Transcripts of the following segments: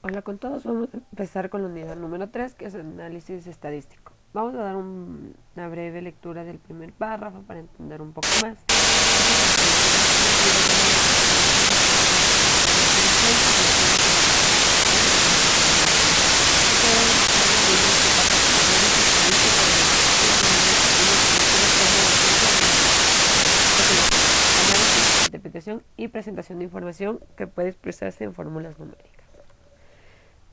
Hola con todos, vamos a empezar con la unidad número 3, que es análisis estadístico. Vamos a dar una breve lectura del primer párrafo para entender un poco más. Interpretación y presentación de información que puede expresarse en fórmulas numéricas.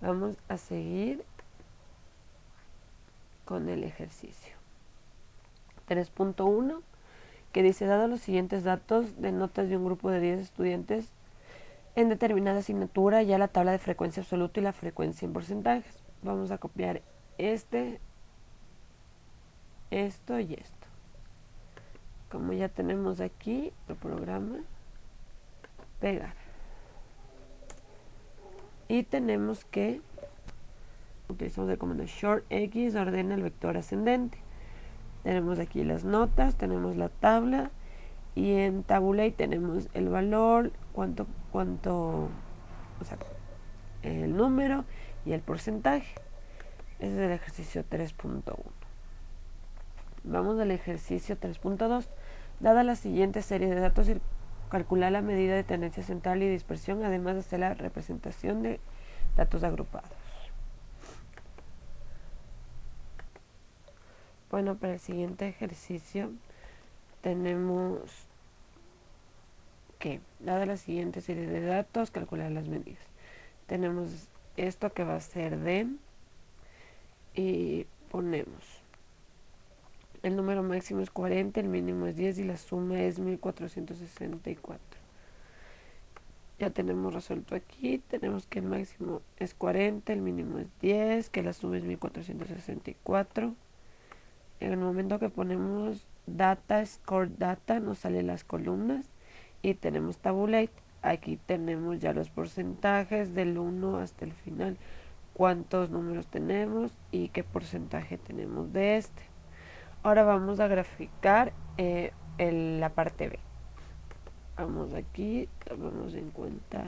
Vamos a seguir con el ejercicio 3.1, que dice: dado los siguientes datos de notas de un grupo de 10 estudiantes en determinada asignatura, ya la tabla de frecuencia absoluta y la frecuencia en porcentajes. Vamos a copiar esto y esto. Como ya tenemos aquí el programa, pegar. Y tenemos que utilizamos el comando short x, ordena el vector ascendente. Tenemos aquí las notas, tenemos la tabla y en tabulate tenemos el valor, cuánto, o sea, el número y el porcentaje. Ese es el ejercicio 3.1. Vamos al ejercicio 3.2. Dada la siguiente serie de datos, calcular la medida de tendencia central y dispersión, además de hacer la representación de datos agrupados. Bueno, para el siguiente ejercicio tenemos que, dada la siguiente serie de datos, calcular las medidas. Tenemos esto que va a ser D y ponemos el número máximo es 40, el mínimo es 10 y la suma es 1464. Ya tenemos resuelto aquí, tenemos que el máximo es 40, el mínimo es 10, que la suma es 1464. En el momento que ponemos data, score data, nos salen las columnas y tenemos tabulate. Aquí tenemos ya los porcentajes del 1 hasta el final, cuántos números tenemos y qué porcentaje tenemos de este. Ahora vamos a graficar la parte B. Vamos aquí, tomamos en cuenta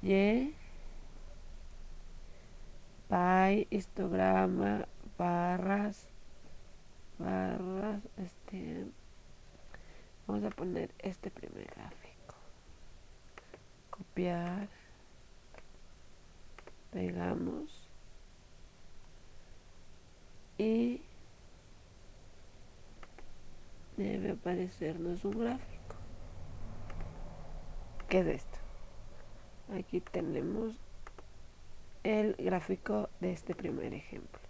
Y, pie, histograma, barras, vamos a poner este primer gráfico. Copiar, pegamos y debe aparecernos un gráfico. ¿Qué es esto? Aquí tenemos el gráfico de este primer ejemplo.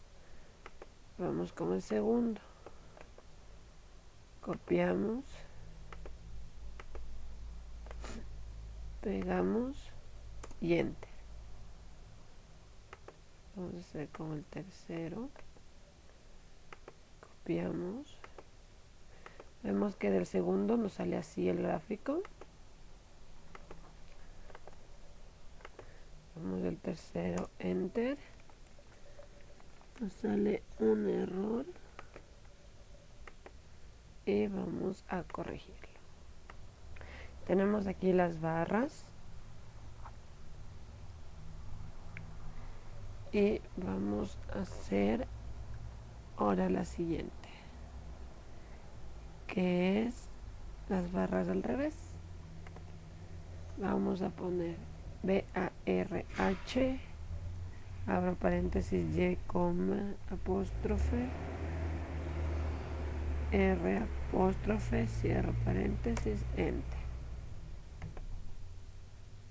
Vamos con el segundo. Copiamos, pegamos y enter. Vamos a hacer con el tercero. Copiamos. Vemos que del segundo nos sale así el gráfico. Vamos del tercero, enter. Nos sale un error y vamos a corregirlo. Tenemos aquí las barras y vamos a hacer ahora la siguiente, que es las barras al revés. Vamos a poner BARH, abro paréntesis, Y, coma, apóstrofe, R, apóstrofe, cierro paréntesis, enter.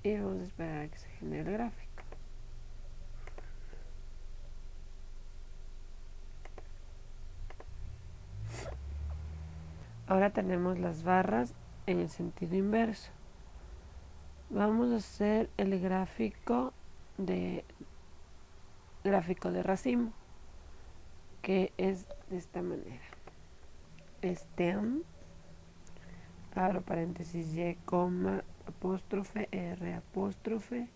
Y vamos a esperar a que se genere el gráfico. Ahora tenemos las barras en el sentido inverso. Vamos a hacer el gráfico de racimo, que es de esta manera. Abro paréntesis, Y, coma, apóstrofe, R, apóstrofe,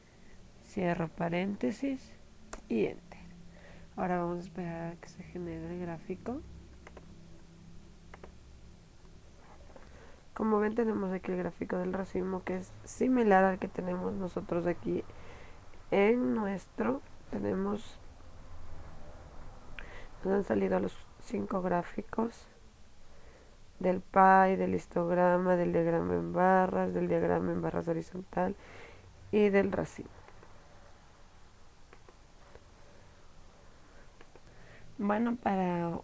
cierro paréntesis y enter. Ahora vamos a esperar a que se genere el gráfico. Como ven, tenemos aquí el gráfico del racimo, que es similar al que tenemos nosotros aquí en nuestro tenemos, nos han salido los 5 gráficos del pie, del histograma, del diagrama en barras, del diagrama en barras horizontal y del racimo. Bueno, para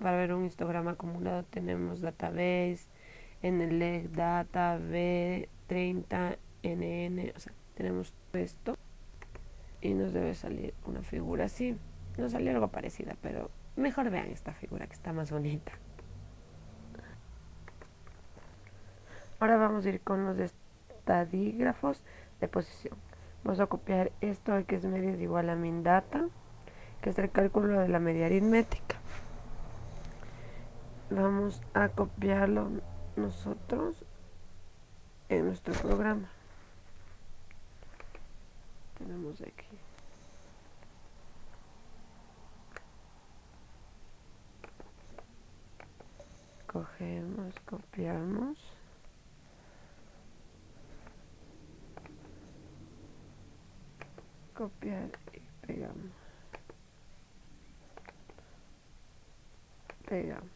ver un histograma acumulado tenemos database, NLEC, data, B30, NN, o sea, tenemos esto y nos debe salir una figura así. Nos salió algo parecida, pero mejor vean esta figura que está más bonita. Ahora vamos a ir con los estadígrafos de posición. Vamos a copiar esto, x media es igual a min data, que es el cálculo de la media aritmética. Vamos a copiarlo nosotros en nuestro programa. Tenemos aquí. Cogemos, copiamos. Copiar y pegamos. Pegamos.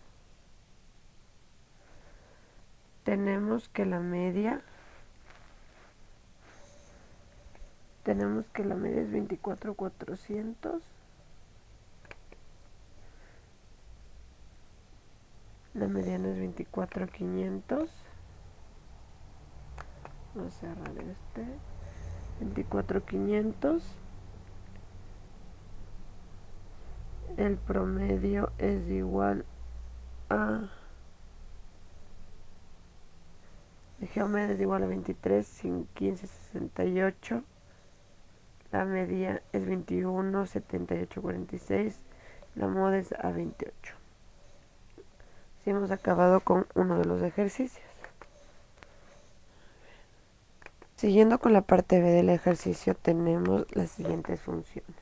Tenemos que la media es 24,400. La mediana es 24,500. Vamos a cerrar este. 24,500. El promedio es igual a... El geometría es igual a 23, sin 15, 68. La media es 21, 78, 46. La moda es a 28. Así hemos acabado con uno de los ejercicios. Siguiendo con la parte B del ejercicio tenemos las siguientes funciones.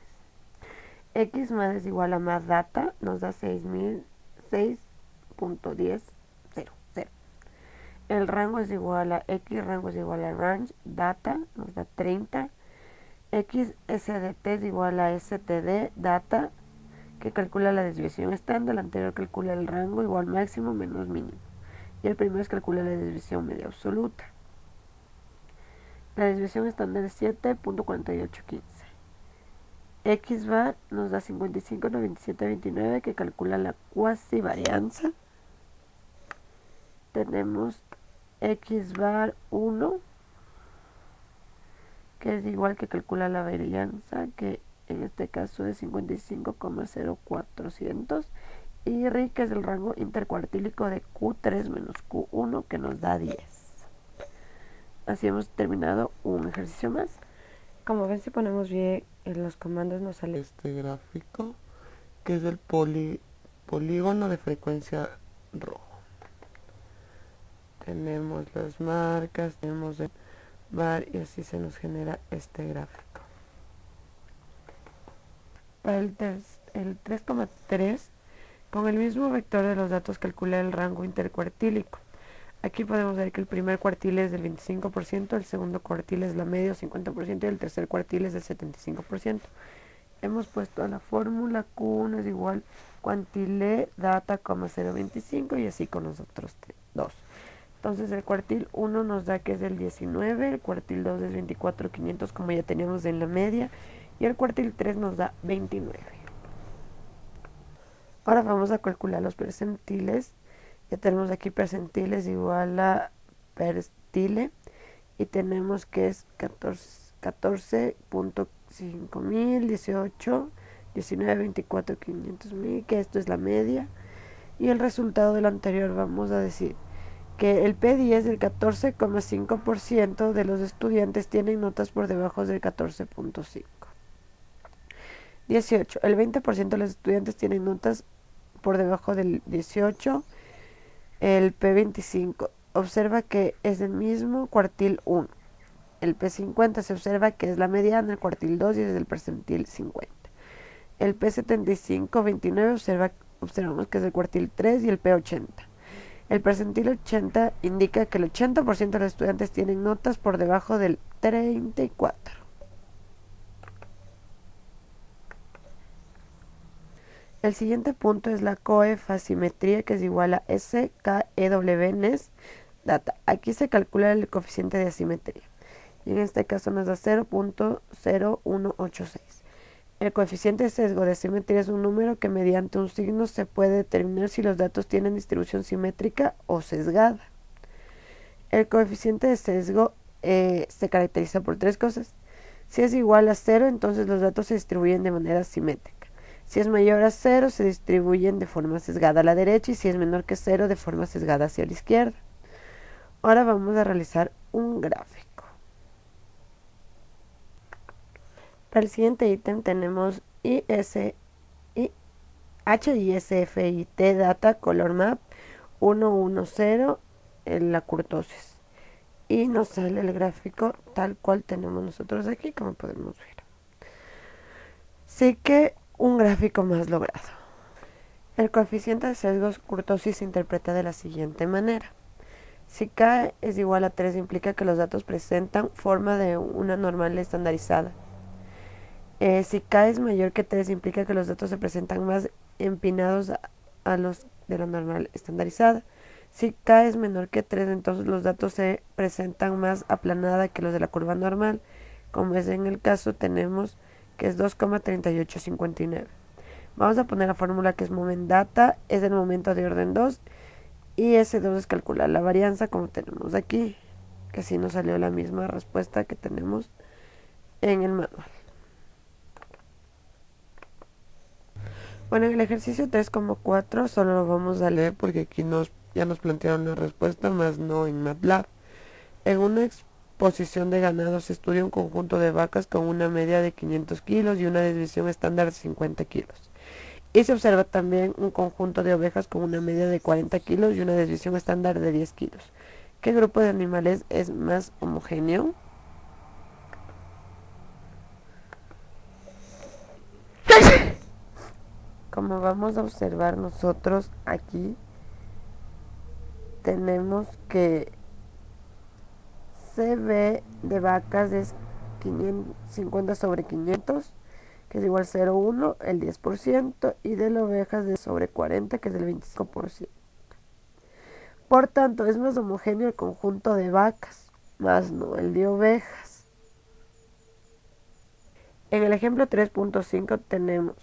X más es igual a más data nos da 6.10, 0. El rango es igual a X, rango es igual a range, data nos da 30. X SDT es igual a STD, data, que calcula la desviación estándar. El anterior calcula el rango igual máximo menos mínimo. Y el primero es calcula la desviación media absoluta. La desviación estándar es 7.4815. X bar nos da 55,9729 que calcula la cuasi varianza. Tenemos X bar 1 que es igual que calcula la varianza, que en este caso es 55,0400, y RI que es el rango intercuartílico de Q3 menos Q1 que nos da 10. Así hemos terminado un ejercicio más. Como ven, si ponemos bien en los comandos nos sale este gráfico que es el polígono de frecuencia rojo. Tenemos las marcas, tenemos el bar y así se nos genera este gráfico. Para el 3,3 con el mismo vector de los datos calcula el rango intercuartílico. Aquí podemos ver que el primer cuartil es del 25%, el segundo cuartil es la media, 50%, y el tercer cuartil es del 75%. Hemos puesto la fórmula Q1 es igual cuantile data, 0.25 y así con los otros dos. Entonces el cuartil 1 nos da que es del 19, el cuartil 2 es 24,500 como ya teníamos en la media, y el cuartil 3 nos da 29. Ahora vamos a calcular los percentiles. Ya tenemos aquí percentiles igual a perstile y tenemos que es 14.5.000, 18, 19, 24, 500.000, que esto es la media. Y el resultado del anterior vamos a decir que el P10 del 14,5% de los estudiantes tienen notas por debajo del 14.5. 18. El 20% de los estudiantes tienen notas por debajo del 18. El P25 observa que es el mismo cuartil 1. El P50 se observa que es la mediana, el cuartil 2 y es el percentil 50. El P75, 29 observamos que es el cuartil 3 y el P80. El percentil 80 indica que el 80% de los estudiantes tienen notas por debajo del 34. El siguiente punto es la coefacimetría, que es igual a SKEW-NES data. Aquí se calcula el coeficiente de asimetría. Y en este caso nos da 0.0186. El coeficiente de sesgo de simetría es un número que mediante un signo se puede determinar si los datos tienen distribución simétrica o sesgada. El coeficiente de sesgo se caracteriza por tres cosas. Si es igual a 0, entonces los datos se distribuyen de manera simétrica. Si es mayor a 0, se distribuyen de forma sesgada a la derecha, y si es menor que 0, de forma sesgada hacia la izquierda. Ahora vamos a realizar un gráfico. Para el siguiente ítem tenemos HISFIT Data Color Map 110 en la kurtosis. Y nos sale el gráfico tal cual tenemos nosotros aquí, como podemos ver. Sí que un gráfico más logrado. El coeficiente de sesgos kurtosis se interpreta de la siguiente manera. Si K es igual a 3, implica que los datos presentan forma de una normal estandarizada. Si K es mayor que 3, implica que los datos se presentan más empinados a los de la normal estandarizada. Si K es menor que 3, entonces los datos se presentan más aplanada que los de la curva normal. Como es en el caso, tenemos que es 2,3859. Vamos a poner la fórmula, que es moment data, es el momento de orden 2, y S2 es calcular la varianza, como tenemos aquí, que así nos salió la misma respuesta que tenemos en el manual. Bueno, en el ejercicio 3,4 solo lo vamos a leer porque aquí ya nos plantearon la respuesta, más no en MATLAB. En una exposición de ganado se estudia un conjunto de vacas con una media de 500 kilos y una desviación estándar de 50 kilos. Y se observa también un conjunto de ovejas con una media de 40 kilos y una desviación estándar de 10 kilos. ¿Qué grupo de animales es más homogéneo? Como vamos a observar nosotros aquí, tenemos que CB de vacas es 50 sobre 500, que es igual a 0,1, el 10%, y de las ovejas de sobre 40, que es el 25%. Por tanto, es más homogéneo el conjunto de vacas, más no el de ovejas. En el ejemplo 3.5 tenemos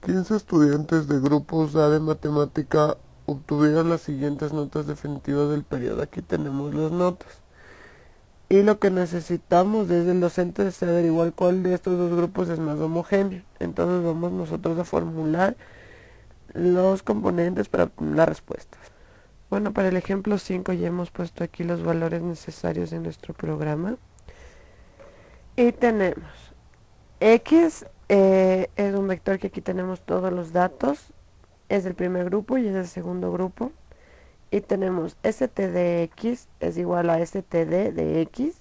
15 estudiantes de grupos A de matemática obtuvieron las siguientes notas definitivas del periodo. Aquí tenemos las notas. Y lo que necesitamos desde el docente es averiguar cuál de estos dos grupos es más homogéneo. Entonces vamos nosotros a formular los componentes para obtener las respuestas. Bueno, para el ejemplo 5 ya hemos puesto aquí los valores necesarios en nuestro programa. Y tenemos X es un vector que aquí tenemos todos los datos. Es el primer grupo y es el segundo grupo. Y tenemos st de x es igual a st de x,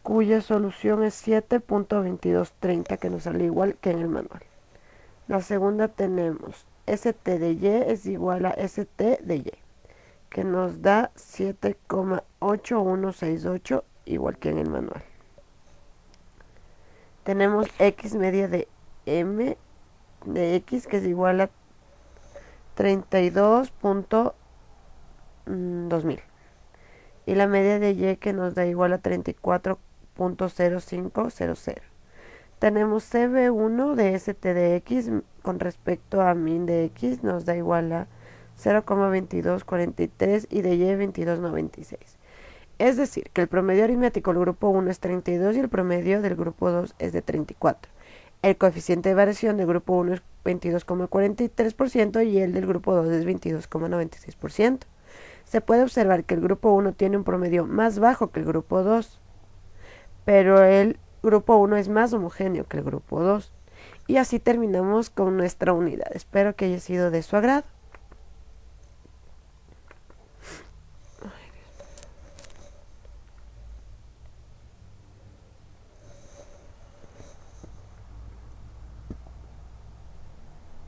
cuya solución es 7.2230, que nos sale igual que en el manual. La segunda tenemos st de y es igual a st de y, que nos da 7,8168, igual que en el manual. Tenemos x media de m de x, que es igual a 32.2000, y la media de y, que nos da igual a 34.0500. Tenemos cb1 de st de x con respecto a min de x, nos da igual a 0,2243 y de y 22,96. Es decir, que el promedio aritmético del grupo 1 es 32 y el promedio del grupo 2 es de 34. El coeficiente de variación del grupo 1 es 22,43% y el del grupo 2 es 22,96%. Se puede observar que el grupo 1 tiene un promedio más bajo que el grupo 2, pero el grupo 1 es más homogéneo que el grupo 2. Y así terminamos con nuestra unidad. Espero que haya sido de su agrado.